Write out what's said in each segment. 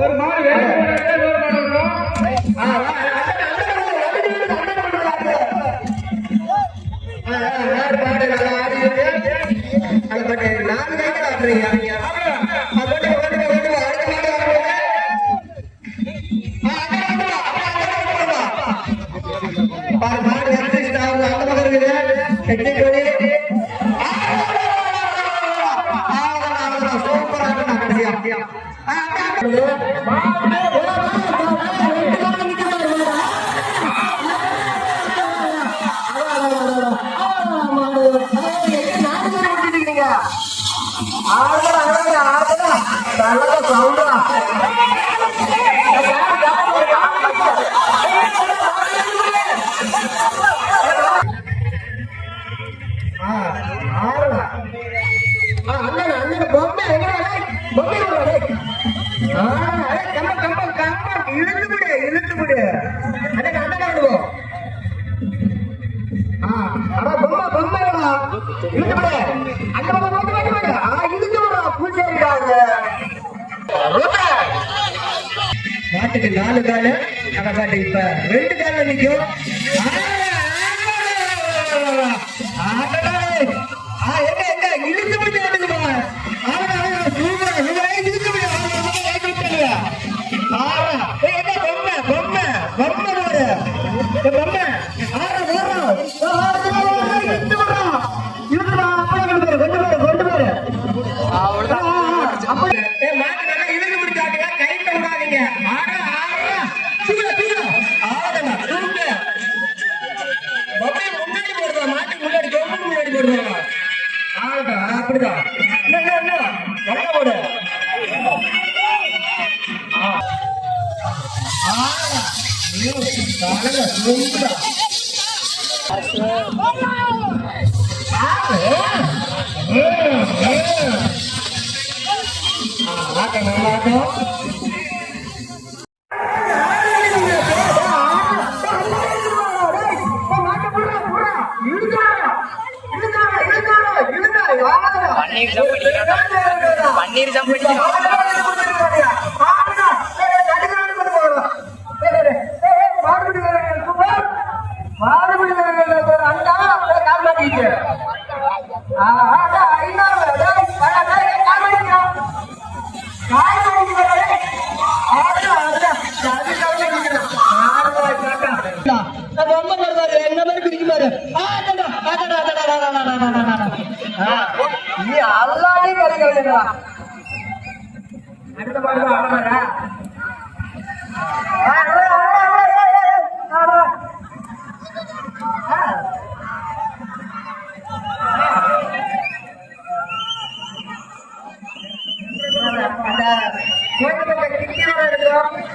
ஒரு மாடு மாட்டுக்கு 4 காலு காட்டு இப்ப 2 கால நிக்கும். இழுத்து போட்டு பன்னீர் அடுத்த பாடு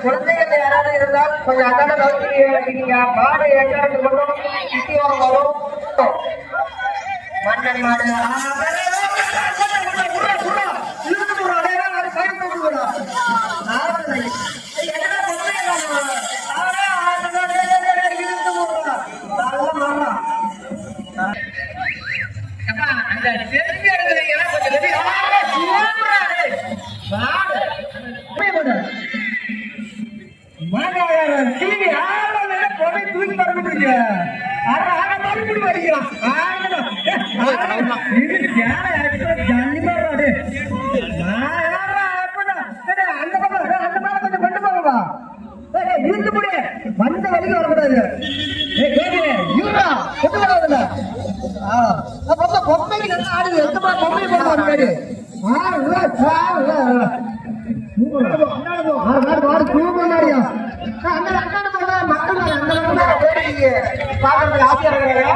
குழந்தைகள் யாராவது இருந்தால் கொஞ்சம் அதான கவனிங்க. மாடு எட்டாவது கொண்டும் சித்தியோரம் வரும். மண்ணடி மாடு தூக்கி பறந்துட்டு வந்த வரைக்கும் வரக்கூடாது. பொம்மைக்கு நல்லா ஆடுது. எத்தமா பொம்மை போடுவாரு பாக்குறதுக்கு ஆசையா இருக்கிறாங்க.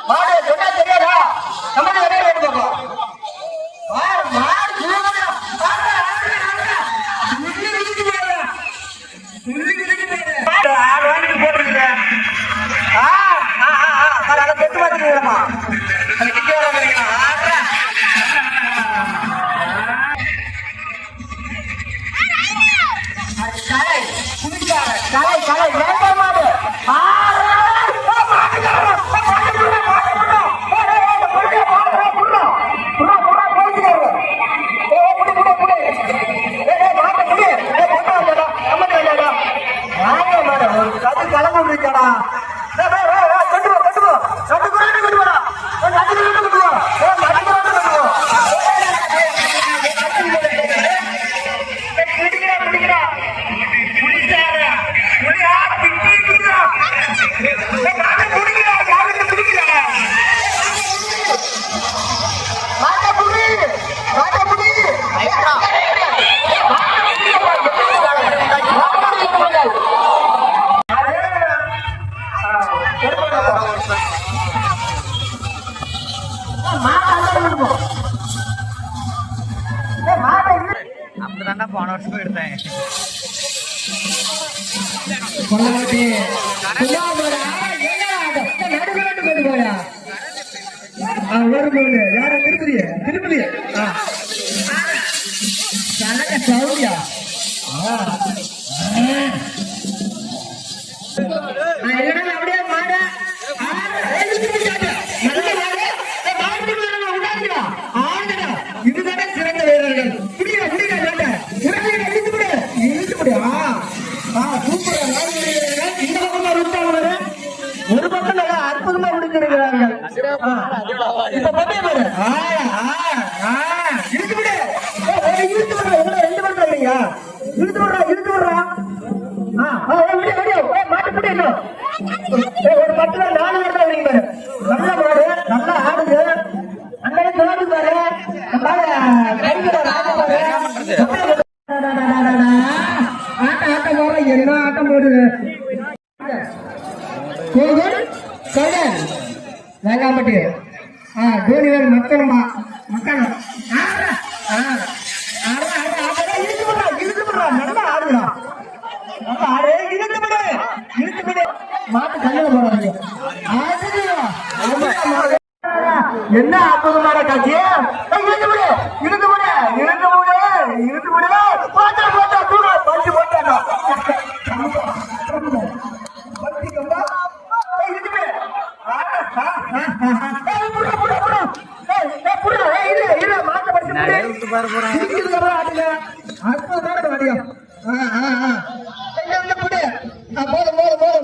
மாடு சொன்னா தெரியாதா? நம்ம வெளியே எடுத்து போகும். கலை கலை வேண்டாம் மாடு கொண்டாட்டி நடுநாட்டு கொண்டு போயா வரும்போது யார திருப்பதிய திருப்பதிய சௌரியா அப்படியே மாட இதுதானே சிறந்த வீரர்கள் ஒரு பக்கம் நல்லா அற்புதமா முடிச்சிருக்கிறார்கள். ஒரு 10 4 பேர் நல்ல மாடு நல்லா ஆடுது அங்கே தோடு பாரு ஆட்டம் போற என்ன ஆட்டம் போடுது கோவில் கடல் வேளாம்பட்டி தோனிவேல் மக்களமா மக்களம் நல்லா ஆடுடா நல்லா ஆடு இழுத்து மாட்டு கல்ல போறாங்க என்ன அற்புதமான காட்சி இழுத்து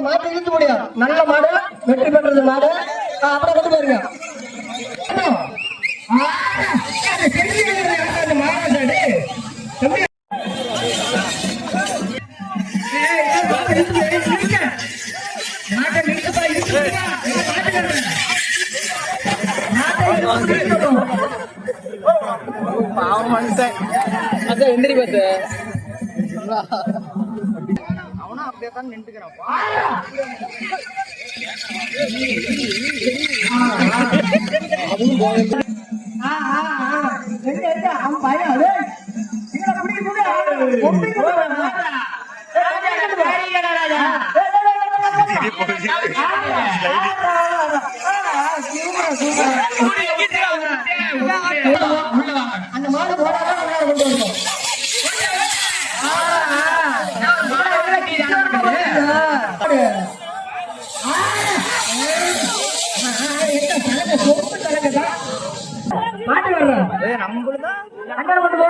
மாட்டு இழுத்து முடியும் நல்ல மாடு வெற்றி பெற்றது மாடு அப்புறம் கொண்டு பாருங்க பாவம் மனுஷன் அதான் எந்திரி பார்த்து அவனும் அப்படியே தான் நின்றுக்கிறான் அவன் பையன் அந்த மாடு போடாதான் கொண்டு வருவோம் மாட்டு வர்றோம் நம்மளுதான் அண்ணன் கொண்டு போ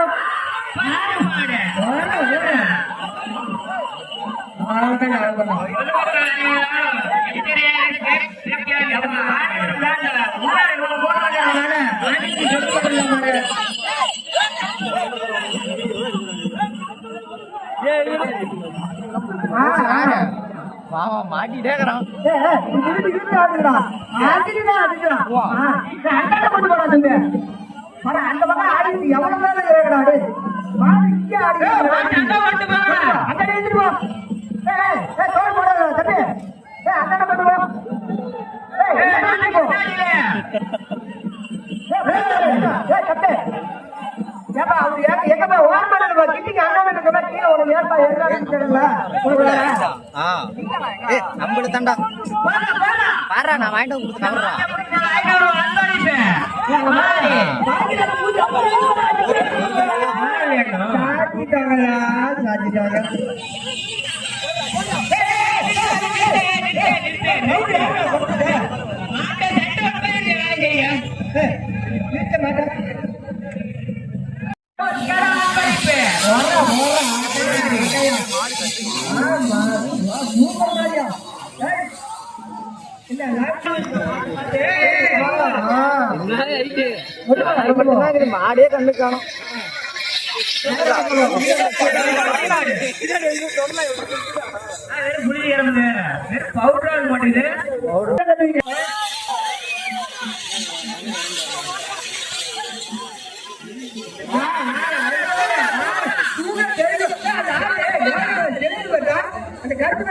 மாட்டிட்டே இருக்கிறான் அந்த பக்கம் ஆடி எவ்வளவு நேரம் இருக்கிறாடு நம்மளு தாண்டா பாரா நான் வாங்கிட்டு கொடுத்து மாடே கண்ணு காணும் பவுடர் மாட்டேங்குது அந்த கருப்பு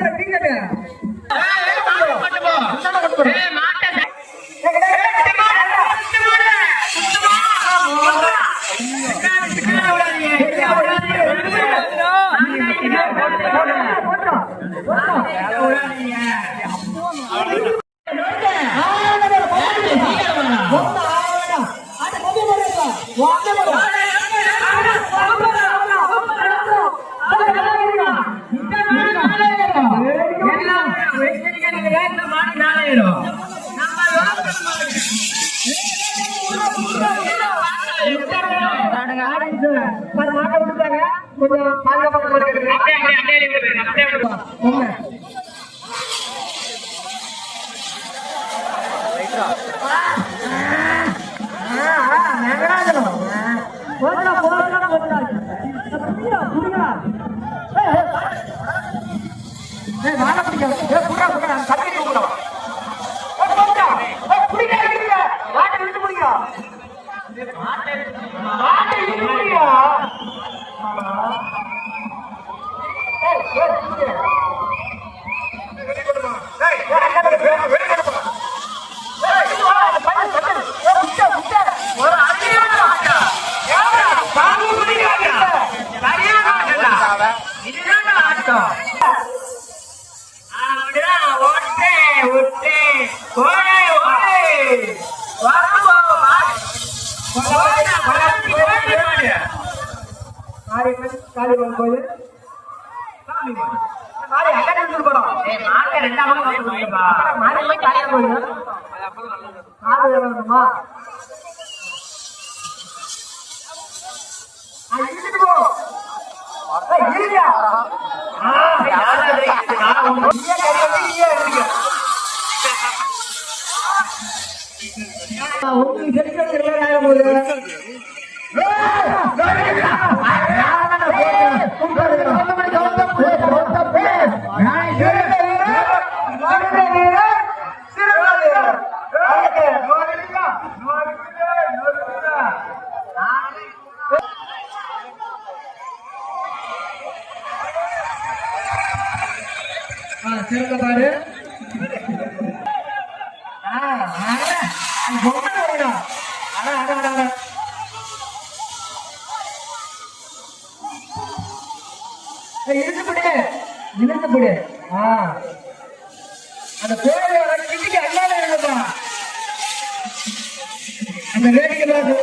கொஞ்சம் பாதுகாப்பாக காளியம்மன் கோயில் சிறந்த பாரு இழுத்துப்படு அந்த கோயிலோட கிட்டிக்கு அல்லாத இருந்தப்பா அந்த வேடிக்கை பார்த்து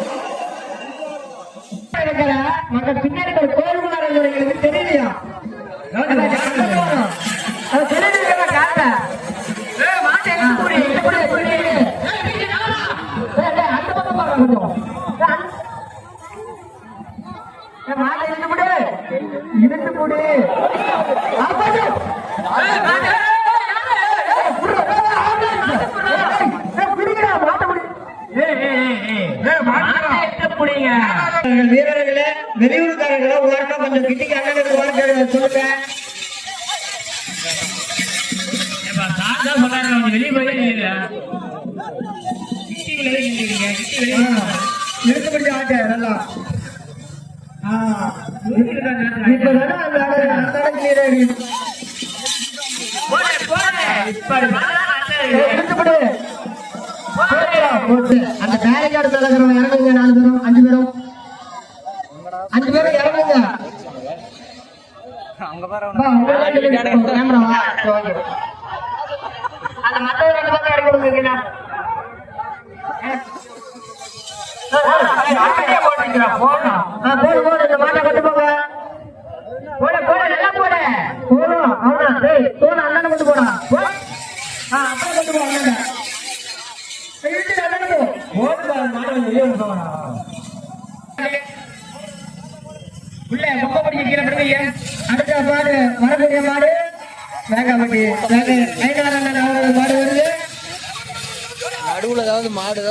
பின்னாடி ஒரு கோயில் தெரியலையா அது தெரியல காட்ட அந்த பக்கம் பாருங்க மாட்டை இழுத்து போடு வீரர்களே வெளியூர்காரர்களே ஓரமா கொஞ்சம் கிட்டிக்கு அண்ணனுக்கு ஓர சொல்லுங்க வெளியே போய் இழுத்துப்படி ஆட்ட நல்லா அந்த பேரேஜ் தலைவரும் இறங்குங்க 4 பேரும் 5 பேரும் 5 பேரும் இறங்குங்க கேமராவா அந்த மற்ற 2 பக்கம் இறங்கி விடுங்க போடு இந்த மாட்டை கொண்டு போங்க போட நல்லா போட போடும் அவனா போன அண்ணனை கொண்டு போடா அப்புறம் கொண்டு போ அண்ணன் உள்ள முகப்படி கீழே படுங்க அடுத்த மாடு வரக்கூடிய மாடு வேகாமட்டி மாடு வருது நடுவுல ஏதாவது மாடு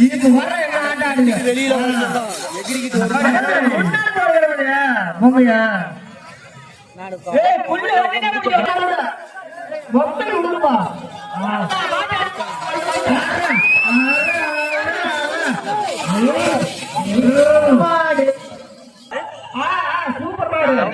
இதுக்கு வர என்ன ஆட்டாடுங்க வெளியில எகிரிக்கிட்டு பொம்மையா சூப்பர் மாடு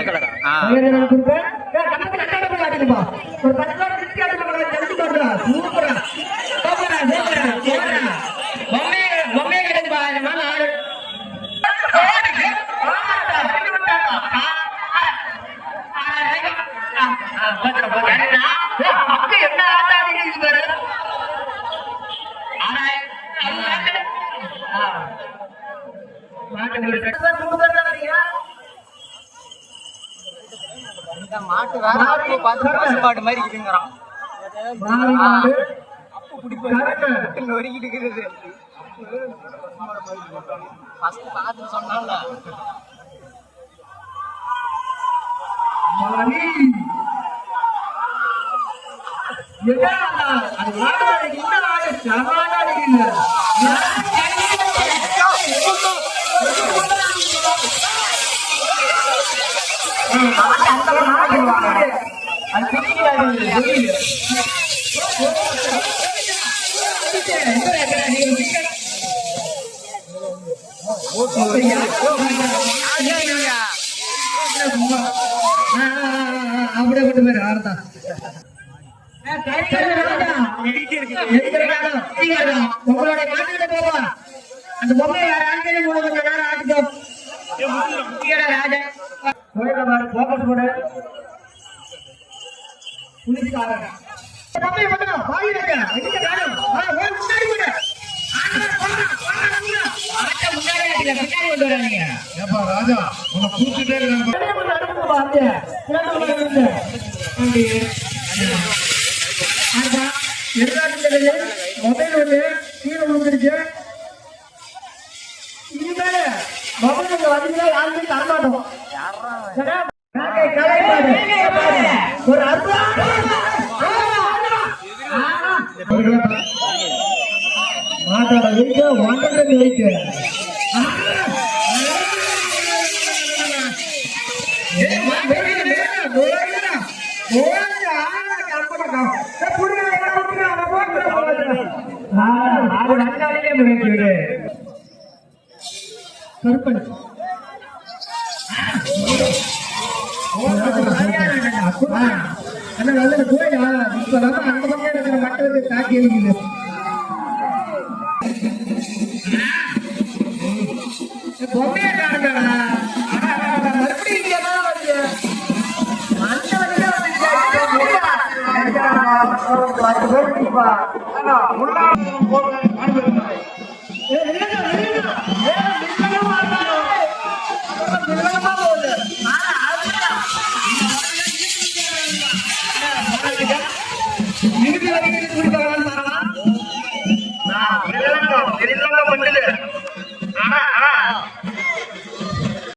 மாட்டு வேற ஆட்டு பார்த்து பசுமாடு மாதிரி இருக்குங்கிறான். மாடு அப்ப பிடிப்பது ஒருக்கிட்டு இருக்குது. ஃபர்ஸ்ட் பார்த்து சொன்னால மணி அது வாடாது இந்த வாடு சமாடா இருக்குது அப்படியே கொண்டு போயிரு ஆர்தான் உங்களோட மாட்டுக்கிட்ட போவா அந்த பொம்மையை வேற ஆட்களே போட கொஞ்சம் நேரம் ஆட்டுக்கோ ராஜா போக்கஸ் போட புலிக்காரன் பொம்மையை மட்டும் வாங்கி ராஜா எங்க காணும் முன்னாடி போட ராஜா உன கூப்பிட்டே மொபைல் ஒண்ணு கீழே விழுந்துருச்சு இனிமேல மொபைல் வந்தீங்கன்னா யாருமே தரமாட்டோம் ஒரு மாட்டோட வெயிட் 100 வெயிட் கருப்பன் அண்ணா நல்ல கோயிலா இப்ப நம்ம அந்த பக்கம் இருக்கிற மட்டத்தை தாக்கி எழுதிது பொம்மையா காணுங்கடா மறுபடியும் இறுதி வரைக்கும்